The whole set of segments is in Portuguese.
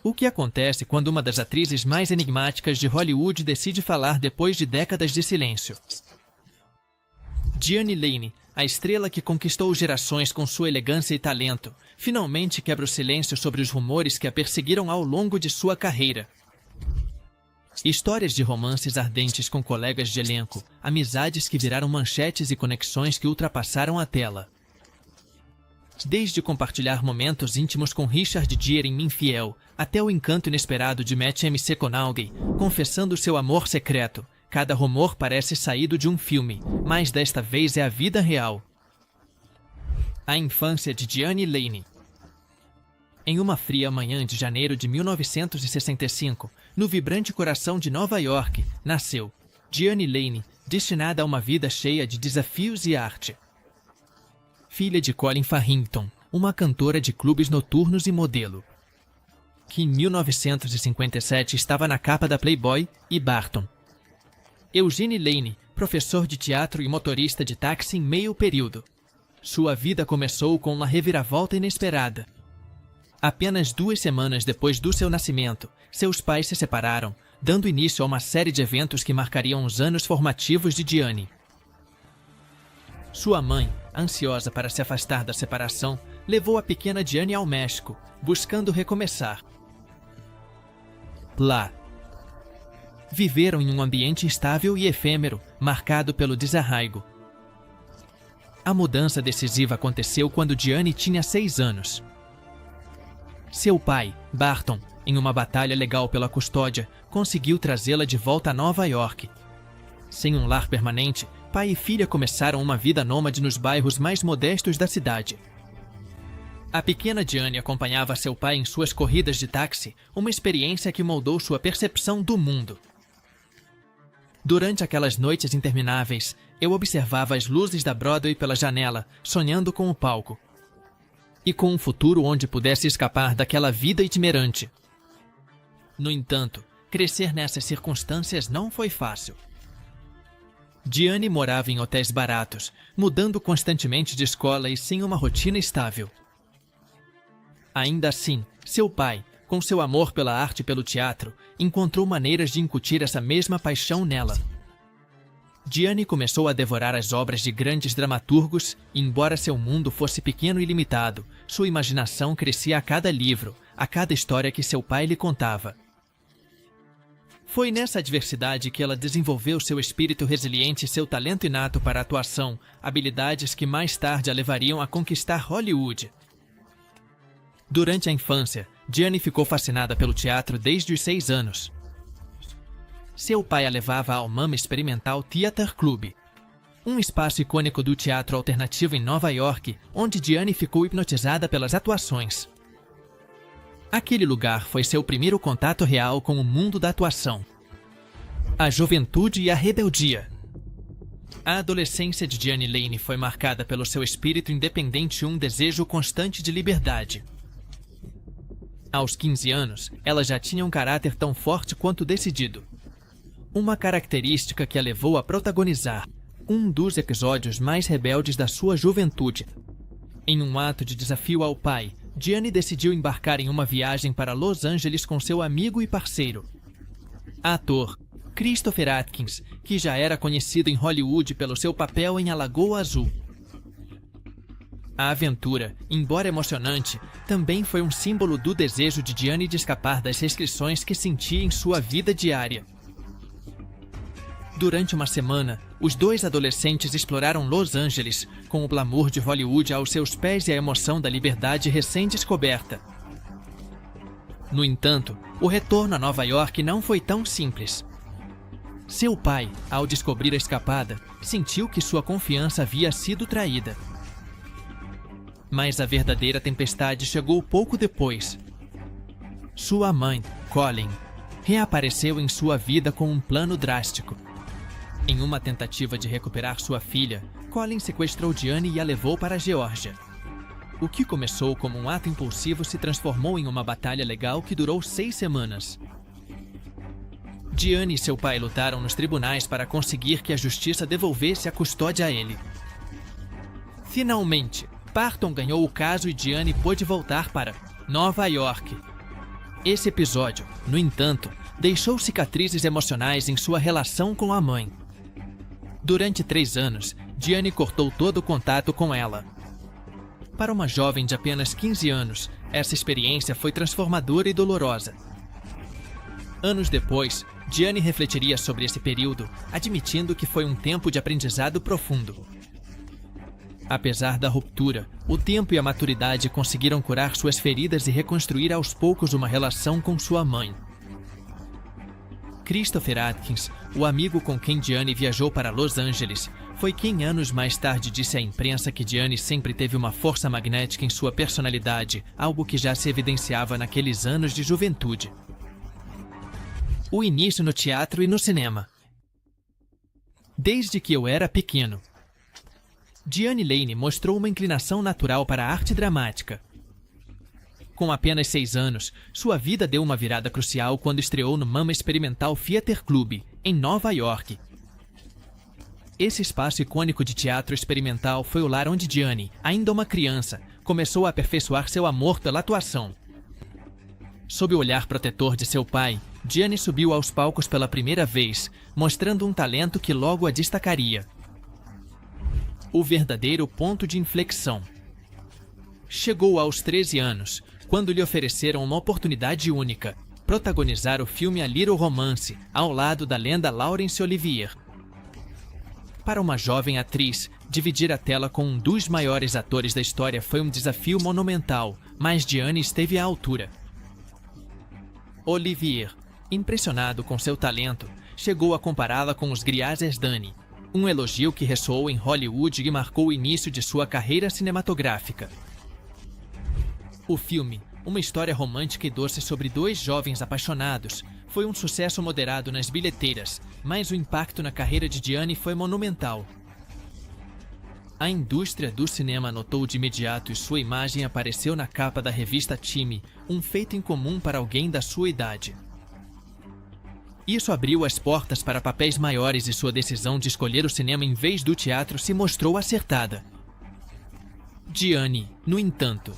O que acontece quando uma das atrizes mais enigmáticas de Hollywood decide falar depois de décadas de silêncio? Diane Lane, a estrela que conquistou gerações com sua elegância e talento, finalmente quebra o silêncio sobre os rumores que a perseguiram ao longo de sua carreira. Histórias de romances ardentes com colegas de elenco, amizades que viraram manchetes e conexões que ultrapassaram a tela. Desde compartilhar momentos íntimos com Richard Gere em Infiel, até o encanto inesperado de Matt McConaughey, confessando seu amor secreto, cada rumor parece saído de um filme, mas desta vez é a vida real. A infância de Diane Lane. Em uma fria manhã de janeiro de 1965, no vibrante coração de Nova York, nasceu Diane Lane, destinada a uma vida cheia de desafios e arte. Filha de Colin Farrington, uma cantora de clubes noturnos e modelo, que em 1957 estava na capa da Playboy e Barton. Eugene Lane, professor de teatro e motorista de táxi em meio período. Sua vida começou com uma reviravolta inesperada. Apenas 2 semanas depois do seu nascimento, seus pais se separaram, dando início a uma série de eventos que marcariam os anos formativos de Diane. Sua mãe, ansiosa para se afastar da separação, levou a pequena Diane ao México, buscando recomeçar. Lá, viveram em um ambiente estável e efêmero, marcado pelo desarraigo. A mudança decisiva aconteceu quando Diane tinha 6 anos. Seu pai, Barton, em uma batalha legal pela custódia, conseguiu trazê-la de volta a Nova York. Sem um lar permanente, pai e filha começaram uma vida nômade nos bairros mais modestos da cidade. A pequena Diane acompanhava seu pai em suas corridas de táxi, uma experiência que moldou sua percepção do mundo. Durante aquelas noites intermináveis, eu observava as luzes da Broadway pela janela, sonhando com o palco. E com um futuro onde pudesse escapar daquela vida itinerante. No entanto, crescer nessas circunstâncias não foi fácil. Diane morava em hotéis baratos, mudando constantemente de escola e sem uma rotina estável. Ainda assim, seu pai, com seu amor pela arte e pelo teatro, encontrou maneiras de incutir essa mesma paixão nela. Diane começou a devorar as obras de grandes dramaturgos e, embora seu mundo fosse pequeno e limitado, sua imaginação crescia a cada livro, a cada história que seu pai lhe contava. Foi nessa adversidade que ela desenvolveu seu espírito resiliente e seu talento inato para a atuação, habilidades que mais tarde a levariam a conquistar Hollywood. Durante a infância, Diane ficou fascinada pelo teatro desde os 6 anos. Seu pai a levava ao Mama Experimental Theatre Club, um espaço icônico do teatro alternativo em Nova York, onde Diane ficou hipnotizada pelas atuações. Aquele lugar foi seu primeiro contato real com o mundo da atuação. A juventude e a rebeldia. A adolescência de Diane Lane foi marcada pelo seu espírito independente e um desejo constante de liberdade. Aos 15 anos, ela já tinha um caráter tão forte quanto decidido. Uma característica que a levou a protagonizar um dos episódios mais rebeldes da sua juventude. Em um ato de desafio ao pai, Diane decidiu embarcar em uma viagem para Los Angeles com seu amigo e parceiro, ator Christopher Atkins, que já era conhecido em Hollywood pelo seu papel em A Lagoa Azul. A aventura, embora emocionante, também foi um símbolo do desejo de Diane de escapar das restrições que sentia em sua vida diária. Durante uma semana, os 2 adolescentes exploraram Los Angeles, com o glamour de Hollywood aos seus pés e a emoção da liberdade recém-descoberta. No entanto, o retorno a Nova York não foi tão simples. Seu pai, ao descobrir a escapada, sentiu que sua confiança havia sido traída. Mas a verdadeira tempestade chegou pouco depois. Sua mãe, Colleen, reapareceu em sua vida com um plano drástico. Em uma tentativa de recuperar sua filha, Colleen sequestrou Diane e a levou para a Geórgia. O que começou como um ato impulsivo se transformou em uma batalha legal que durou 6 semanas. Diane e seu pai lutaram nos tribunais para conseguir que a justiça devolvesse a custódia a ele. Finalmente, Barton ganhou o caso e Diane pôde voltar para Nova York. Esse episódio, no entanto, deixou cicatrizes emocionais em sua relação com a mãe. Durante 3 anos, Diane cortou todo o contato com ela. Para uma jovem de apenas 15 anos, essa experiência foi transformadora e dolorosa. Anos depois, Diane refletiria sobre esse período, admitindo que foi um tempo de aprendizado profundo. Apesar da ruptura, o tempo e a maturidade conseguiram curar suas feridas e reconstruir aos poucos uma relação com sua mãe. Christopher Atkins, o amigo com quem Diane viajou para Los Angeles, foi quem anos mais tarde disse à imprensa que Diane sempre teve uma força magnética em sua personalidade, algo que já se evidenciava naqueles anos de juventude. O início no teatro e no cinema. Desde que eu era pequeno, Diane Lane mostrou uma inclinação natural para a arte dramática. Com apenas 6 anos, sua vida deu uma virada crucial quando estreou no Mama Experimental Theater Club, em Nova York. Esse espaço icônico de teatro experimental foi o lar onde Diane, ainda uma criança, começou a aperfeiçoar seu amor pela atuação. Sob o olhar protetor de seu pai, Diane subiu aos palcos pela primeira vez, mostrando um talento que logo a destacaria. O verdadeiro ponto de inflexão chegou aos 13 anos, quando lhe ofereceram uma oportunidade única, protagonizar o filme A Little Romance, ao lado da lenda Laurence Olivier. Para uma jovem atriz, dividir a tela com um dos maiores atores da história foi um desafio monumental, mas Diane esteve à altura. Olivier, impressionado com seu talento, chegou a compará-la com os Griazes Dani, um elogio que ressoou em Hollywood e marcou o início de sua carreira cinematográfica. O filme, uma história romântica e doce sobre 2 jovens apaixonados, foi um sucesso moderado nas bilheteiras, mas o impacto na carreira de Diane foi monumental. A indústria do cinema notou de imediato e sua imagem apareceu na capa da revista Time, um feito incomum para alguém da sua idade. Isso abriu as portas para papéis maiores e sua decisão de escolher o cinema em vez do teatro se mostrou acertada. Diane, no entanto,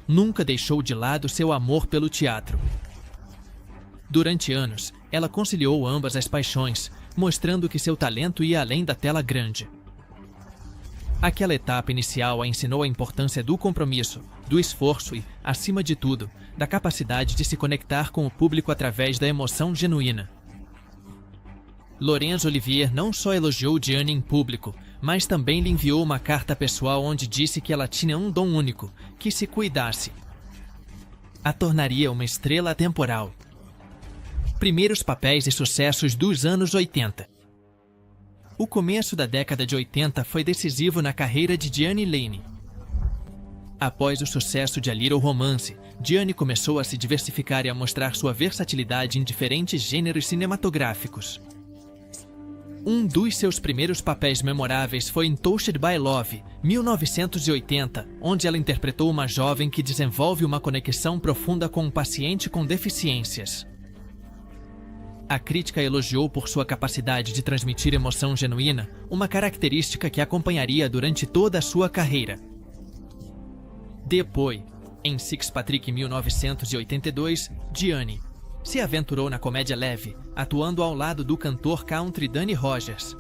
nunca deixou de lado seu amor pelo teatro. Durante anos, ela conciliou ambas as paixões, mostrando que seu talento ia além da tela grande. Aquela etapa inicial a ensinou a importância do compromisso, do esforço e, acima de tudo, da capacidade de se conectar com o público através da emoção genuína. Laurence Olivier não só elogiou Diane em público, mas também lhe enviou uma carta pessoal onde disse que ela tinha um dom único, que se cuidasse, a tornaria uma estrela atemporal. Primeiros papéis e sucessos dos anos 80. O começo da década de 80 foi decisivo na carreira de Diane Lane. Após o sucesso de A Little Romance, Diane começou a se diversificar e a mostrar sua versatilidade em diferentes gêneros cinematográficos. Um dos seus primeiros papéis memoráveis foi em Touched by Love, 1980, onde ela interpretou uma jovem que desenvolve uma conexão profunda com um paciente com deficiências. A crítica a elogiou por sua capacidade de transmitir emoção genuína, uma característica que acompanharia durante toda a sua carreira. Depois, em Six Patrick 1982, Diane se aventurou na comédia leve, atuando ao lado do cantor country Danny Rogers.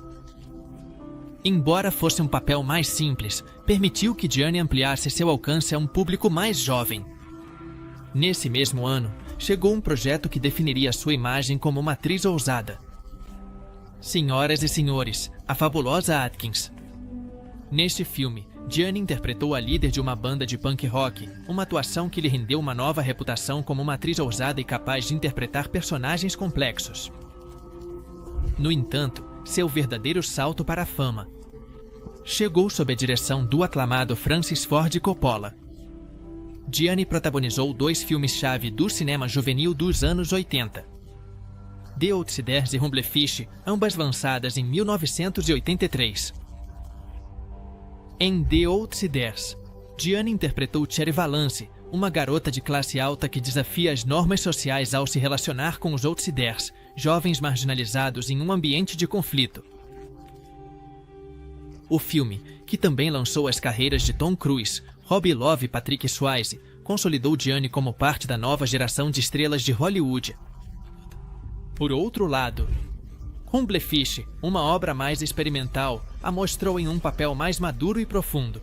Embora fosse um papel mais simples, permitiu que Diane ampliasse seu alcance a um público mais jovem. Nesse mesmo ano, chegou um projeto que definiria sua imagem como uma atriz ousada. Senhoras e senhores, a fabulosa Atkins. Neste filme, Diane interpretou a líder de uma banda de punk rock, uma atuação que lhe rendeu uma nova reputação como uma atriz ousada e capaz de interpretar personagens complexos. No entanto, seu verdadeiro salto para a fama chegou sob a direção do aclamado Francis Ford Coppola. Diane protagonizou 2 filmes-chave do cinema juvenil dos anos 80. The Outsiders e Rumblefish, ambas lançadas em 1983. Em The Outsiders, Diane interpretou Cherry Valance, uma garota de classe alta que desafia as normas sociais ao se relacionar com os Outsiders, jovens marginalizados em um ambiente de conflito. O filme, que também lançou as carreiras de Tom Cruise, Robbie Love e Patrick Swayze, consolidou Diane como parte da nova geração de estrelas de Hollywood. Por outro lado, Humblefish, uma obra mais experimental, a mostrou em um papel mais maduro e profundo.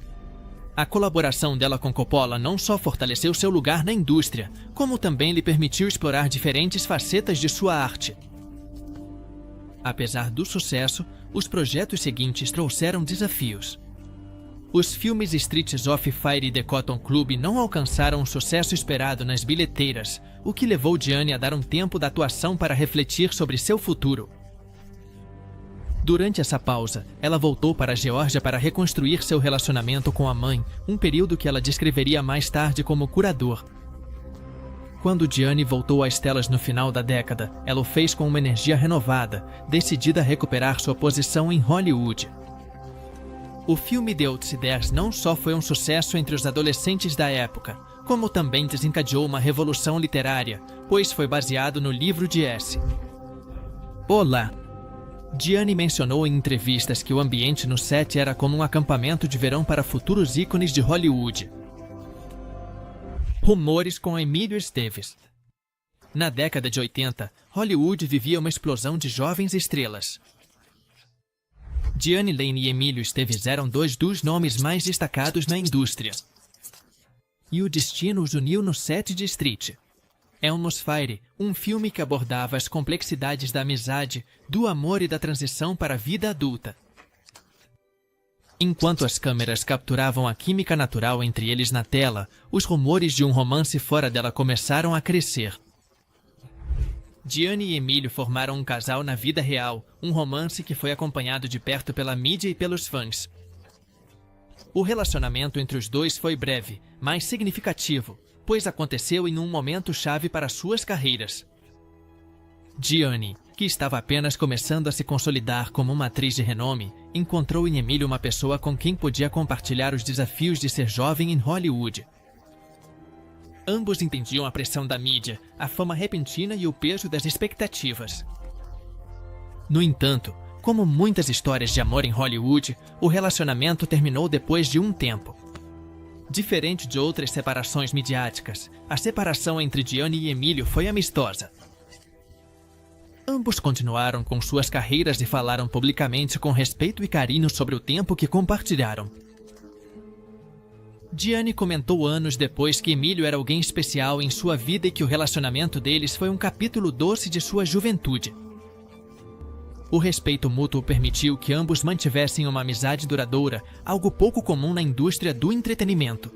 A colaboração dela com Coppola não só fortaleceu seu lugar na indústria, como também lhe permitiu explorar diferentes facetas de sua arte. Apesar do sucesso, os projetos seguintes trouxeram desafios. Os filmes Streets of Fire e The Cotton Club não alcançaram o sucesso esperado nas bilheteiras, o que levou Diane a dar um tempo da atuação para refletir sobre seu futuro. Durante essa pausa, ela voltou para a Geórgia para reconstruir seu relacionamento com a mãe, um período que ela descreveria mais tarde como curador. Quando Diane voltou às telas no final da década, ela o fez com uma energia renovada, decidida a recuperar sua posição em Hollywood. O filme The Outsiders não só foi um sucesso entre os adolescentes da época, como também desencadeou uma revolução literária, pois foi baseado no livro de S. Olá! Diane mencionou em entrevistas que o ambiente no set era como um acampamento de verão para futuros ícones de Hollywood. Rumores com Emílio Esteves. Na década de 80, Hollywood vivia uma explosão de jovens estrelas. Diane Lane e Emílio Esteves eram dois dos nomes mais destacados na indústria. E o destino os uniu no set de Street. Almost Fire, um filme que abordava as complexidades da amizade, do amor e da transição para a vida adulta. Enquanto as câmeras capturavam a química natural entre eles na tela, os rumores de um romance fora dela começaram a crescer. Diane e Emílio formaram um casal na vida real, um romance que foi acompanhado de perto pela mídia e pelos fãs. O relacionamento entre os dois foi breve, mas significativo, pois aconteceu em um momento chave para suas carreiras. Diane, que estava apenas começando a se consolidar como uma atriz de renome, encontrou em Emílio uma pessoa com quem podia compartilhar os desafios de ser jovem em Hollywood. Ambos entendiam a pressão da mídia, a fama repentina e o peso das expectativas. No entanto, como muitas histórias de amor em Hollywood, o relacionamento terminou depois de um tempo. Diferente de outras separações midiáticas, a separação entre Diane e Emílio foi amistosa. Ambos continuaram com suas carreiras e falaram publicamente com respeito e carinho sobre o tempo que compartilharam. Diane comentou anos depois que Emílio era alguém especial em sua vida e que o relacionamento deles foi um capítulo doce de sua juventude. O respeito mútuo permitiu que ambos mantivessem uma amizade duradoura, algo pouco comum na indústria do entretenimento.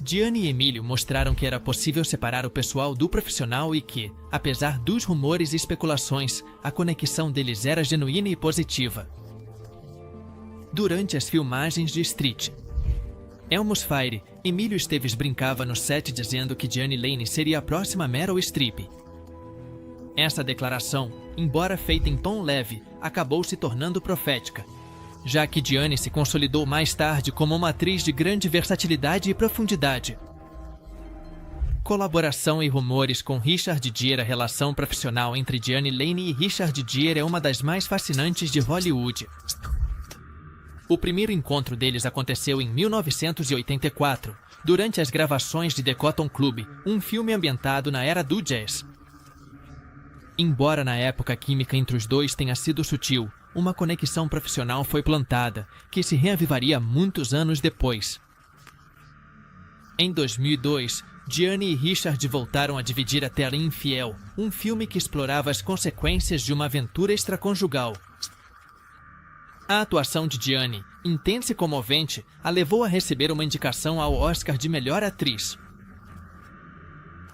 Diane e Emílio mostraram que era possível separar o pessoal do profissional e que, apesar dos rumores e especulações, a conexão deles era genuína e positiva. Durante as filmagens de Street, Almost Fire, Emílio Esteves brincava no set dizendo que Diane Lane seria a próxima Meryl Streep. Essa declaração, embora feita em tom leve, acabou se tornando profética, já que Diane se consolidou mais tarde como uma atriz de grande versatilidade e profundidade. Colaboração e rumores com Richard Gere. A relação profissional entre Diane Lane e Richard Gere é uma das mais fascinantes de Hollywood. O primeiro encontro deles aconteceu em 1984, durante as gravações de The Cotton Club, um filme ambientado na era do jazz. Embora na época a química entre os dois tenha sido sutil, uma conexão profissional foi plantada, que se reavivaria muitos anos depois. Em 2002, Diane e Richard voltaram a dividir a tela em Infiel, um filme que explorava as consequências de uma aventura extraconjugal. A atuação de Diane, intensa e comovente, a levou a receber uma indicação ao Oscar de melhor atriz.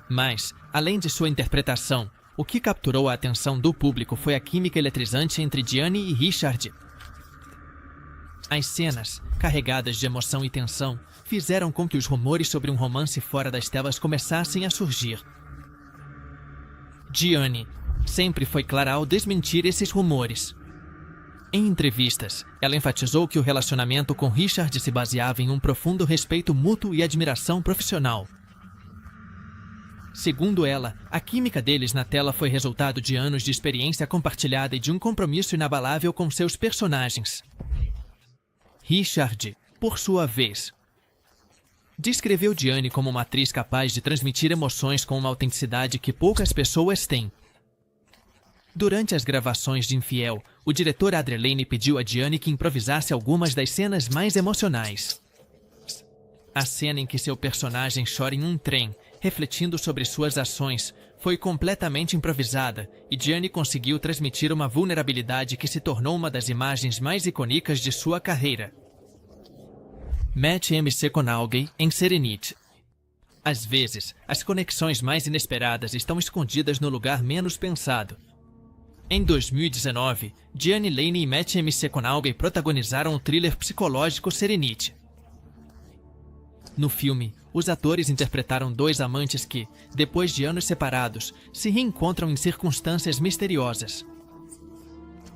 Mas, além de sua interpretação, o que capturou a atenção do público foi a química eletrizante entre Diane e Richard. As cenas, carregadas de emoção e tensão, fizeram com que os rumores sobre um romance fora das telas começassem a surgir. Diane sempre foi clara ao desmentir esses rumores. Em entrevistas, ela enfatizou que o relacionamento com Richard se baseava em um profundo respeito mútuo e admiração profissional. Segundo ela, a química deles na tela foi resultado de anos de experiência compartilhada e de um compromisso inabalável com seus personagens. Richard, por sua vez, descreveu Diane como uma atriz capaz de transmitir emoções com uma autenticidade que poucas pessoas têm. Durante as gravações de Infiel, o diretor Adrian Lyne pediu a Diane que improvisasse algumas das cenas mais emocionais. A cena em que seu personagem chora em um trem, refletindo sobre suas ações, foi completamente improvisada e Diane conseguiu transmitir uma vulnerabilidade que se tornou uma das imagens mais icônicas de sua carreira. Matt McConaughey em Serenity. Às vezes, as conexões mais inesperadas estão escondidas no lugar menos pensado. Em 2019, Diane Lane e Matt McConaughey protagonizaram o thriller psicológico Serenity. No filme, os atores interpretaram dois amantes que, depois de anos separados, se reencontram em circunstâncias misteriosas.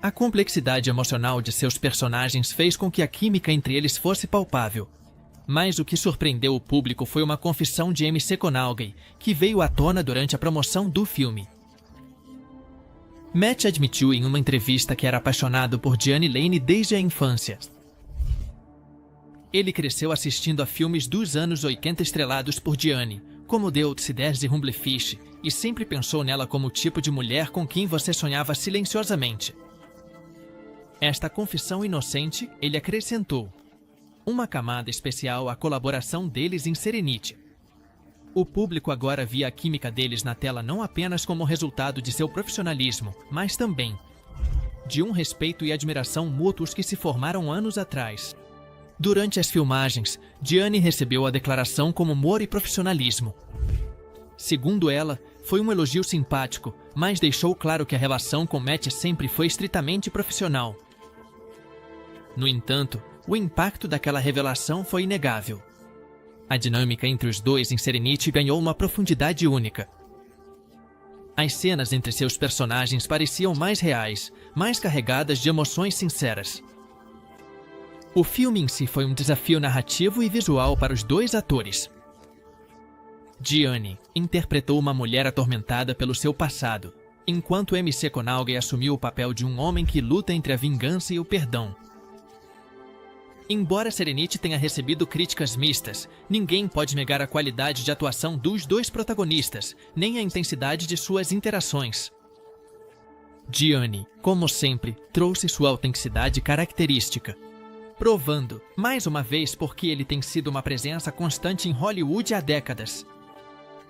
A complexidade emocional de seus personagens fez com que a química entre eles fosse palpável. Mas o que surpreendeu o público foi uma confissão de McConaughey, que veio à tona durante a promoção do filme. Matt admitiu em uma entrevista que era apaixonado por Diane Lane desde a infância. Ele cresceu assistindo a filmes dos anos 80 estrelados por Diane, como The Outsiders e Rumblefish, e sempre pensou nela como o tipo de mulher com quem você sonhava silenciosamente. Esta confissão inocente, ele acrescentou uma camada especial à colaboração deles em Serenity. O público agora via a química deles na tela não apenas como resultado de seu profissionalismo, mas também de um respeito e admiração mútuos que se formaram anos atrás. Durante as filmagens, Diane recebeu a declaração como humor e profissionalismo. Segundo ela, foi um elogio simpático, mas deixou claro que a relação com Matt sempre foi estritamente profissional. No entanto, o impacto daquela revelação foi inegável. A dinâmica entre os dois em Serenity ganhou uma profundidade única. As cenas entre seus personagens pareciam mais reais, mais carregadas de emoções sinceras. O filme em si foi um desafio narrativo e visual para os dois atores. Diane interpretou uma mulher atormentada pelo seu passado, enquanto McConaughey assumiu o papel de um homem que luta entre a vingança e o perdão. Embora Serenity tenha recebido críticas mistas, ninguém pode negar a qualidade de atuação dos dois protagonistas, nem a intensidade de suas interações. Diane, como sempre, trouxe sua autenticidade característica, provando, mais uma vez, porque ele tem sido uma presença constante em Hollywood há décadas.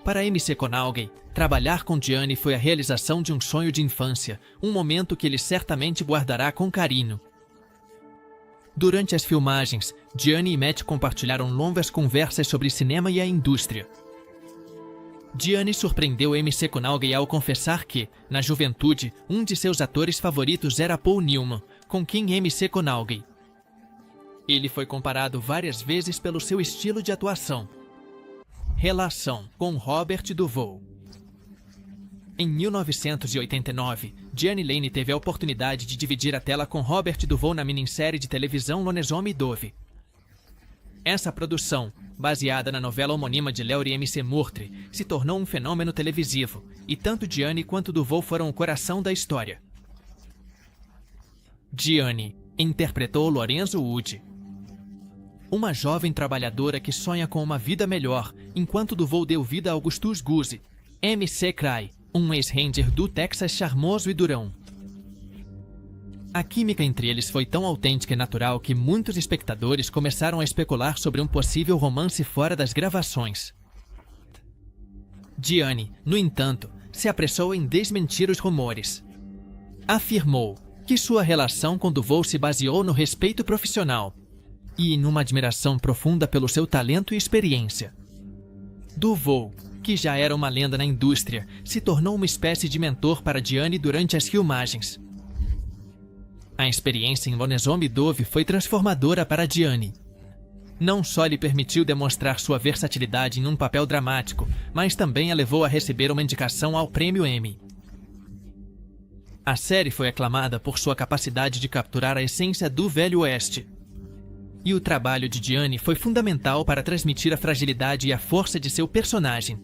Para McConaughey, trabalhar com Diane foi a realização de um sonho de infância, um momento que ele certamente guardará com carinho. Durante as filmagens, Diane e Matt compartilharam longas conversas sobre cinema e a indústria. Diane surpreendeu McConaughey ao confessar que, na juventude, um de seus atores favoritos era Paul Newman, com quem McConaughey. Ele foi comparado várias vezes pelo seu estilo de atuação. Relação com Robert Duvall. Em 1989, Diane Lane teve a oportunidade de dividir a tela com Robert Duvall na minissérie de televisão Lonesome Dove. Essa produção, baseada na novela homônima de Laurie M.C. Murtry, se tornou um fenômeno televisivo, e tanto Diane quanto Duvall foram o coração da história. Diane interpretou Lorenzo Wood, uma jovem trabalhadora que sonha com uma vida melhor, enquanto Duvall deu vida a Augustus Guzzi, M.C. Cray, um ex-ranger do Texas charmoso e durão. A química entre eles foi tão autêntica e natural que muitos espectadores começaram a especular sobre um possível romance fora das gravações. Diane, no entanto, se apressou em desmentir os rumores. Afirmou que sua relação com Duvall se baseou no respeito profissional e em uma admiração profunda pelo seu talento e experiência. Duvall, que já era uma lenda na indústria, se tornou uma espécie de mentor para Diane durante as filmagens. A experiência em Lonesome Dove foi transformadora para Diane. Não só lhe permitiu demonstrar sua versatilidade em um papel dramático, mas também a levou a receber uma indicação ao Prêmio Emmy. A série foi aclamada por sua capacidade de capturar a essência do Velho Oeste. E o trabalho de Diane foi fundamental para transmitir a fragilidade e a força de seu personagem.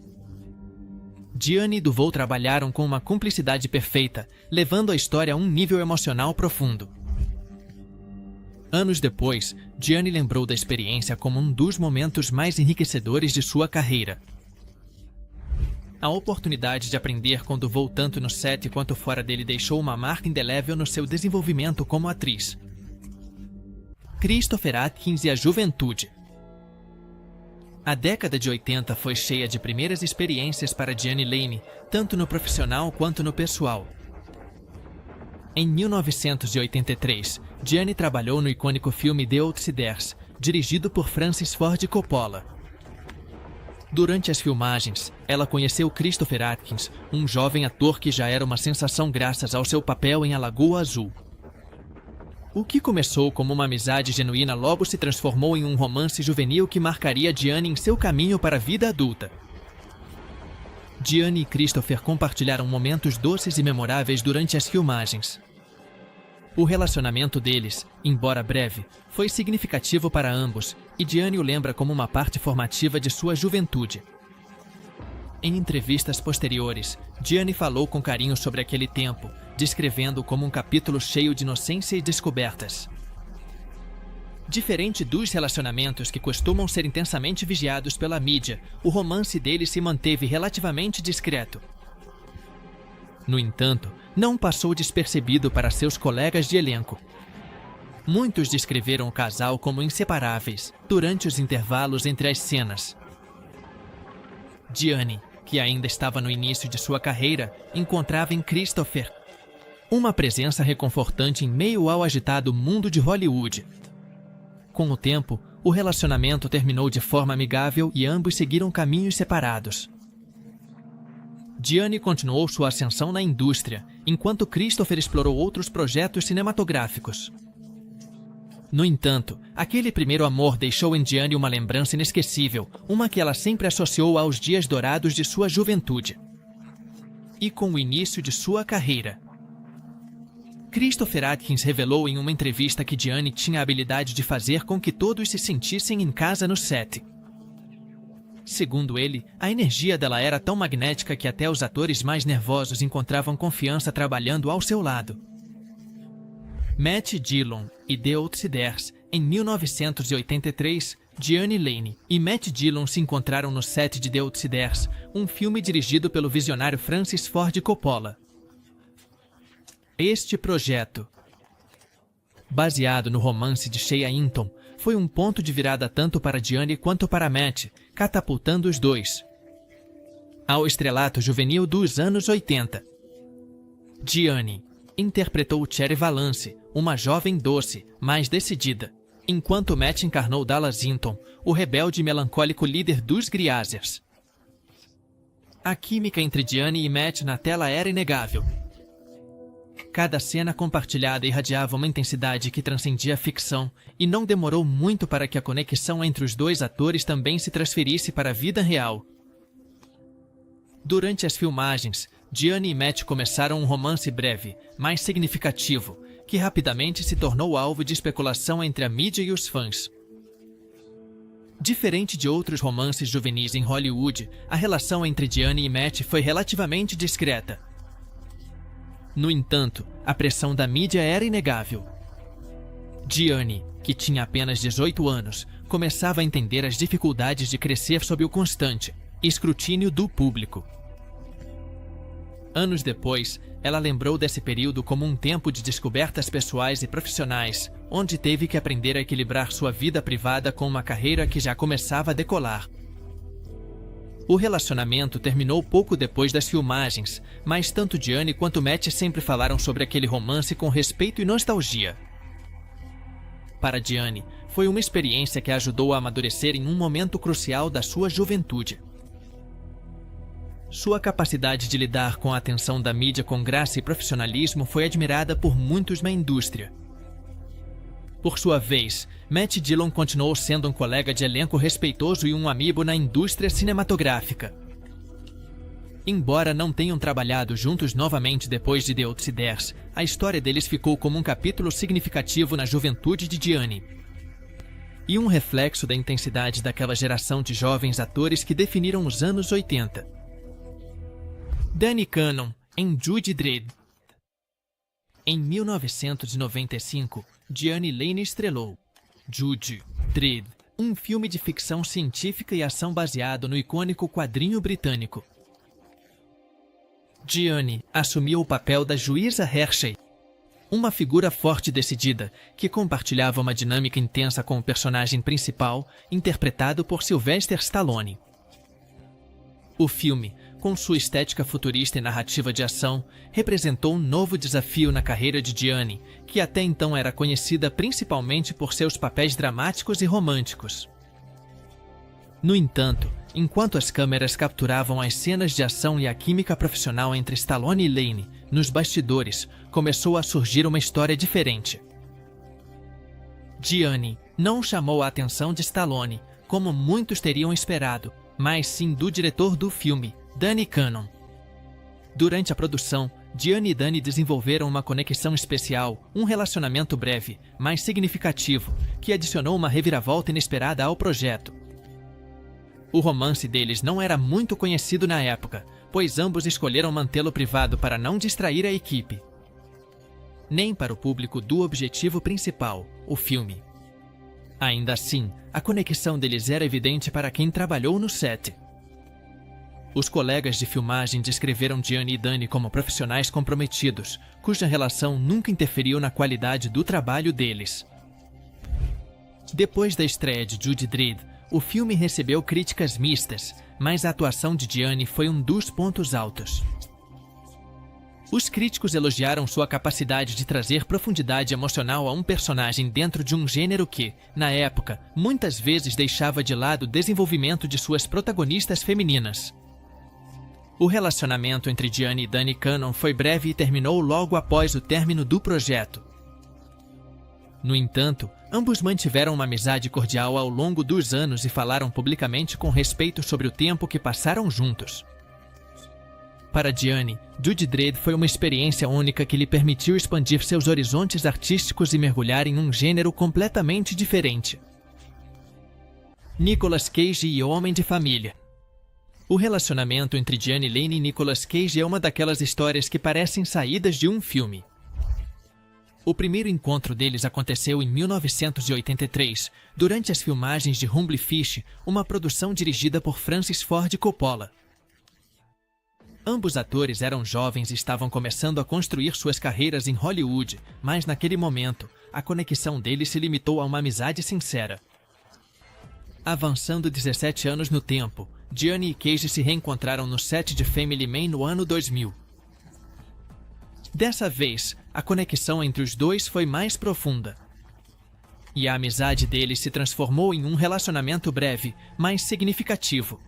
Diane e Duvall trabalharam com uma cumplicidade perfeita, levando a história a um nível emocional profundo. Anos depois, Gianni lembrou da experiência como um dos momentos mais enriquecedores de sua carreira. A oportunidade de aprender quando voou tanto no set quanto fora dele deixou uma marca indelével no seu desenvolvimento como atriz. Christopher Atkins e a juventude. A década de 80 foi cheia de primeiras experiências para Gianni Lane, tanto no profissional quanto no pessoal. Em 1983, Gianni trabalhou no icônico filme The Outsiders, dirigido por Francis Ford Coppola. Durante as filmagens, ela conheceu Christopher Atkins, um jovem ator que já era uma sensação graças ao seu papel em A Lagoa Azul. O que começou como uma amizade genuína logo se transformou em um romance juvenil que marcaria Gianni em seu caminho para a vida adulta. Gianni e Christopher compartilharam momentos doces e memoráveis durante as filmagens. O relacionamento deles, embora breve, foi significativo para ambos, e Gianni o lembra como uma parte formativa de sua juventude. Em entrevistas posteriores, Gianni falou com carinho sobre aquele tempo, descrevendo-o como um capítulo cheio de inocência e descobertas. Diferente dos relacionamentos que costumam ser intensamente vigiados pela mídia, o romance deles se manteve relativamente discreto. No entanto, não passou despercebido para seus colegas de elenco. Muitos descreveram o casal como inseparáveis durante os intervalos entre as cenas. Gianni, que ainda estava no início de sua carreira, encontrava em Christopher uma presença reconfortante em meio ao agitado mundo de Hollywood. Com o tempo, o relacionamento terminou de forma amigável e ambos seguiram caminhos separados. Gianni continuou sua ascensão na indústria, enquanto Christopher explorou outros projetos cinematográficos. No entanto, aquele primeiro amor deixou em Gianni uma lembrança inesquecível, uma que ela sempre associou aos dias dourados de sua juventude. E com o início de sua carreira. Christopher Atkins revelou em uma entrevista que Gianni tinha a habilidade de fazer com que todos se sentissem em casa no set. Segundo ele, a energia dela era tão magnética que até os atores mais nervosos encontravam confiança trabalhando ao seu lado. Matt Dillon e The Outsiders. Em 1983, Gianni Lane e Matt Dillon se encontraram no set de The Outsiders, um filme dirigido pelo visionário Francis Ford Coppola. Este projeto, baseado no romance de Shea Hinton, foi um ponto de virada tanto para Gianni quanto para Matt, catapultando os dois ao estrelato juvenil dos anos 80. Gianni interpretou Cherry Valance, uma jovem doce, mais decidida, enquanto Matt encarnou Dallas Hinton, o rebelde e melancólico líder dos Griazers. A química entre Gianni e Matt na tela era inegável. Cada cena compartilhada irradiava uma intensidade que transcendia a ficção, e não demorou muito para que a conexão entre os dois atores também se transferisse para a vida real. Durante as filmagens, Gianni e Matt começaram um romance breve, mas significativo, que rapidamente se tornou alvo de especulação entre a mídia e os fãs. Diferente de outros romances juvenis em Hollywood, a relação entre Gianni e Matt foi relativamente discreta. No entanto, a pressão da mídia era inegável. Gianni, que tinha apenas 18 anos, começava a entender as dificuldades de crescer sob o constante escrutínio do público. Anos depois, ela lembrou desse período como um tempo de descobertas pessoais e profissionais, onde teve que aprender a equilibrar sua vida privada com uma carreira que já começava a decolar. O relacionamento terminou pouco depois das filmagens, mas tanto Gianni quanto Matt sempre falaram sobre aquele romance com respeito e nostalgia. Para Gianni, foi uma experiência que a ajudou a amadurecer em um momento crucial da sua juventude. Sua capacidade de lidar com a atenção da mídia com graça e profissionalismo foi admirada por muitos na indústria. Por sua vez, Matt Dillon continuou sendo um colega de elenco respeitoso e um amigo na indústria cinematográfica. Embora não tenham trabalhado juntos novamente depois de The Outsiders, a história deles ficou como um capítulo significativo na juventude de Gianni. E um reflexo da intensidade daquela geração de jovens atores que definiram os anos 80. Danny Cannon, em Judge Dredd. Em 1995, Diane Lane estrelou Judge Dredd, um filme de ficção científica e ação baseado no icônico quadrinho britânico. Diane assumiu o papel da juíza Hershey, uma figura forte e decidida que compartilhava uma dinâmica intensa com o personagem principal, interpretado por Sylvester Stallone. O filme, com sua estética futurista e narrativa de ação, representou um novo desafio na carreira de Diane, que até então era conhecida principalmente por seus papéis dramáticos e românticos. No entanto, enquanto as câmeras capturavam as cenas de ação e a química profissional entre Stallone e Lane, nos bastidores, começou a surgir uma história diferente. Diane não chamou a atenção de Stallone, como muitos teriam esperado, mas sim do diretor do filme, Danny Cannon. Durante a produção, Diane e Danny desenvolveram uma conexão especial, um relacionamento breve, mas significativo, que adicionou uma reviravolta inesperada ao projeto. O romance deles não era muito conhecido na época, pois ambos escolheram mantê-lo privado para não distrair a equipe, nem para o público do objetivo principal, o filme. Ainda assim, a conexão deles era evidente para quem trabalhou no set. Os colegas de filmagem descreveram Diane e Danny como profissionais comprometidos, cuja relação nunca interferiu na qualidade do trabalho deles. Depois da estreia de Judge Dredd, o filme recebeu críticas mistas, mas a atuação de Diane foi um dos pontos altos. Os críticos elogiaram sua capacidade de trazer profundidade emocional a um personagem dentro de um gênero que, na época, muitas vezes deixava de lado o desenvolvimento de suas protagonistas femininas. O relacionamento entre Diane e Danny Cannon foi breve e terminou logo após o término do projeto. No entanto, ambos mantiveram uma amizade cordial ao longo dos anos e falaram publicamente com respeito sobre o tempo que passaram juntos. Para Diane, Judge Dredd foi uma experiência única que lhe permitiu expandir seus horizontes artísticos e mergulhar em um gênero completamente diferente. Nicolas Cage e o Homem de Família. O relacionamento entre Diane Lane e Nicolas Cage é uma daquelas histórias que parecem saídas de um filme. O primeiro encontro deles aconteceu em 1983, durante as filmagens de Humble Fish, uma produção dirigida por Francis Ford Coppola. Ambos atores eram jovens e estavam começando a construir suas carreiras em Hollywood, mas naquele momento, a conexão deles se limitou a uma amizade sincera. Avançando 17 anos no tempo, Diane e Cage se reencontraram no set de Family Man no ano 2000. Dessa vez, a conexão entre os dois foi mais profunda. E a amizade deles se transformou em um relacionamento breve, mas significativo.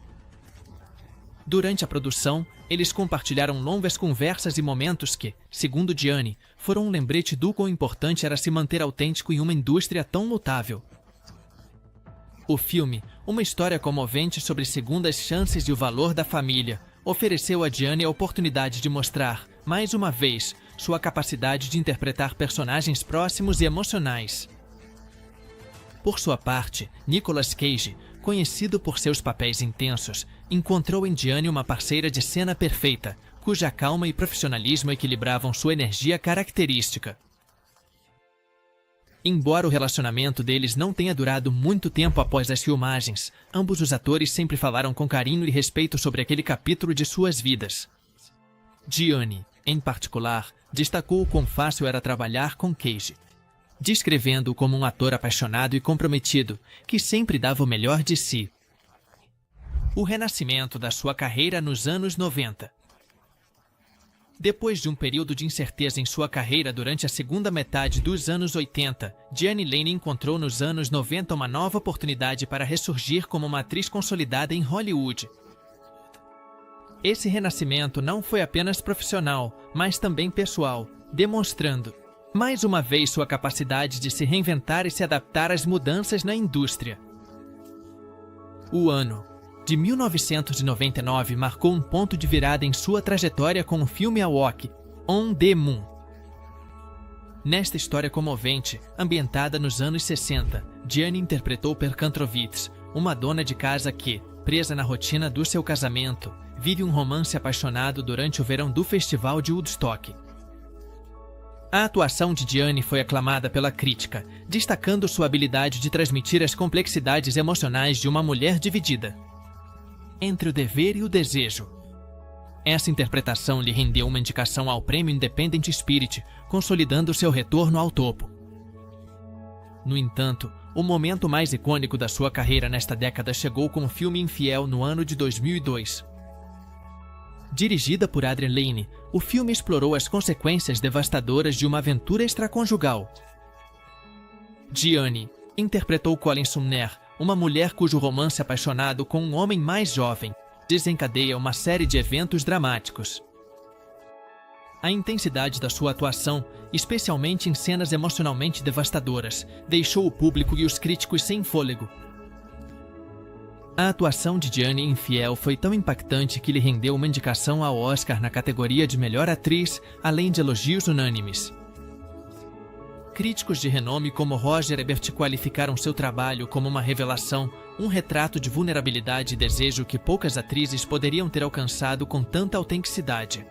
Durante a produção, eles compartilharam longas conversas e momentos que, segundo Diane, foram um lembrete do quão importante era se manter autêntico em uma indústria tão mutável. O filme, uma história comovente sobre segundas chances e o valor da família, ofereceu a Diane a oportunidade de mostrar, mais uma vez, sua capacidade de interpretar personagens próximos e emocionais. Por sua parte, Nicolas Cage, conhecido por seus papéis intensos, encontrou em Diane uma parceira de cena perfeita, cuja calma e profissionalismo equilibravam sua energia característica. Embora o relacionamento deles não tenha durado muito tempo após as filmagens, ambos os atores sempre falaram com carinho e respeito sobre aquele capítulo de suas vidas. Diane, em particular, destacou o quão fácil era trabalhar com Cage, descrevendo-o como um ator apaixonado e comprometido, que sempre dava o melhor de si. O renascimento da sua carreira nos anos 90. Depois de um período de incerteza em sua carreira durante a segunda metade dos anos 80, Diane Lane encontrou nos anos 90 uma nova oportunidade para ressurgir como uma atriz consolidada em Hollywood. Esse renascimento não foi apenas profissional, mas também pessoal, demonstrando, mais uma vez, sua capacidade de se reinventar e se adaptar às mudanças na indústria. O ano de 1999 marcou um ponto de virada em sua trajetória com o filme A Walk, On the Moon. Nesta história comovente, ambientada nos anos 60, Diane interpretou Per Kantrovitz, uma dona de casa que, presa na rotina do seu casamento, vive um romance apaixonado durante o verão do Festival de Woodstock. A atuação de Diane foi aclamada pela crítica, destacando sua habilidade de transmitir as complexidades emocionais de uma mulher dividida entre o dever e o desejo. Essa interpretação lhe rendeu uma indicação ao Prêmio Independent Spirit, consolidando seu retorno ao topo. No entanto, o momento mais icônico da sua carreira nesta década chegou com o filme Infiel no ano de 2002. Dirigida por Adrian Lyne, o filme explorou as consequências devastadoras de uma aventura extraconjugal. Diane interpretou Colleen Sumner, uma mulher cujo romance apaixonado com um homem mais jovem desencadeia uma série de eventos dramáticos. A intensidade da sua atuação, especialmente em cenas emocionalmente devastadoras, deixou o público e os críticos sem fôlego. A atuação de Diane em Infiel foi tão impactante que lhe rendeu uma indicação ao Oscar na categoria de melhor atriz, além de elogios unânimes. Críticos de renome como Roger Ebert qualificaram seu trabalho como uma revelação, um retrato de vulnerabilidade e desejo que poucas atrizes poderiam ter alcançado com tanta autenticidade.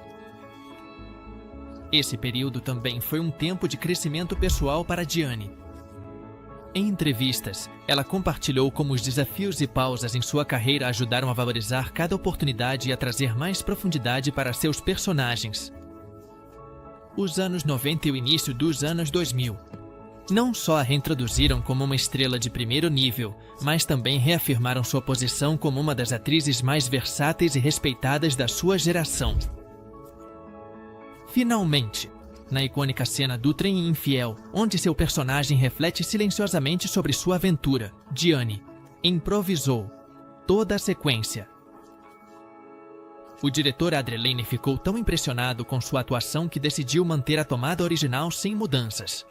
Esse período também foi um tempo de crescimento pessoal para Diane. Em entrevistas, ela compartilhou como os desafios e pausas em sua carreira ajudaram a valorizar cada oportunidade e a trazer mais profundidade para seus personagens. Os anos 90 e o início dos anos 2000 não só a reintroduziram como uma estrela de primeiro nível, mas também reafirmaram sua posição como uma das atrizes mais versáteis e respeitadas da sua geração. Finalmente, na icônica cena do trem infiel, onde seu personagem reflete silenciosamente sobre sua aventura, Diane improvisou toda a sequência. O diretor Adrian Lyne ficou tão impressionado com sua atuação que decidiu manter a tomada original sem mudanças.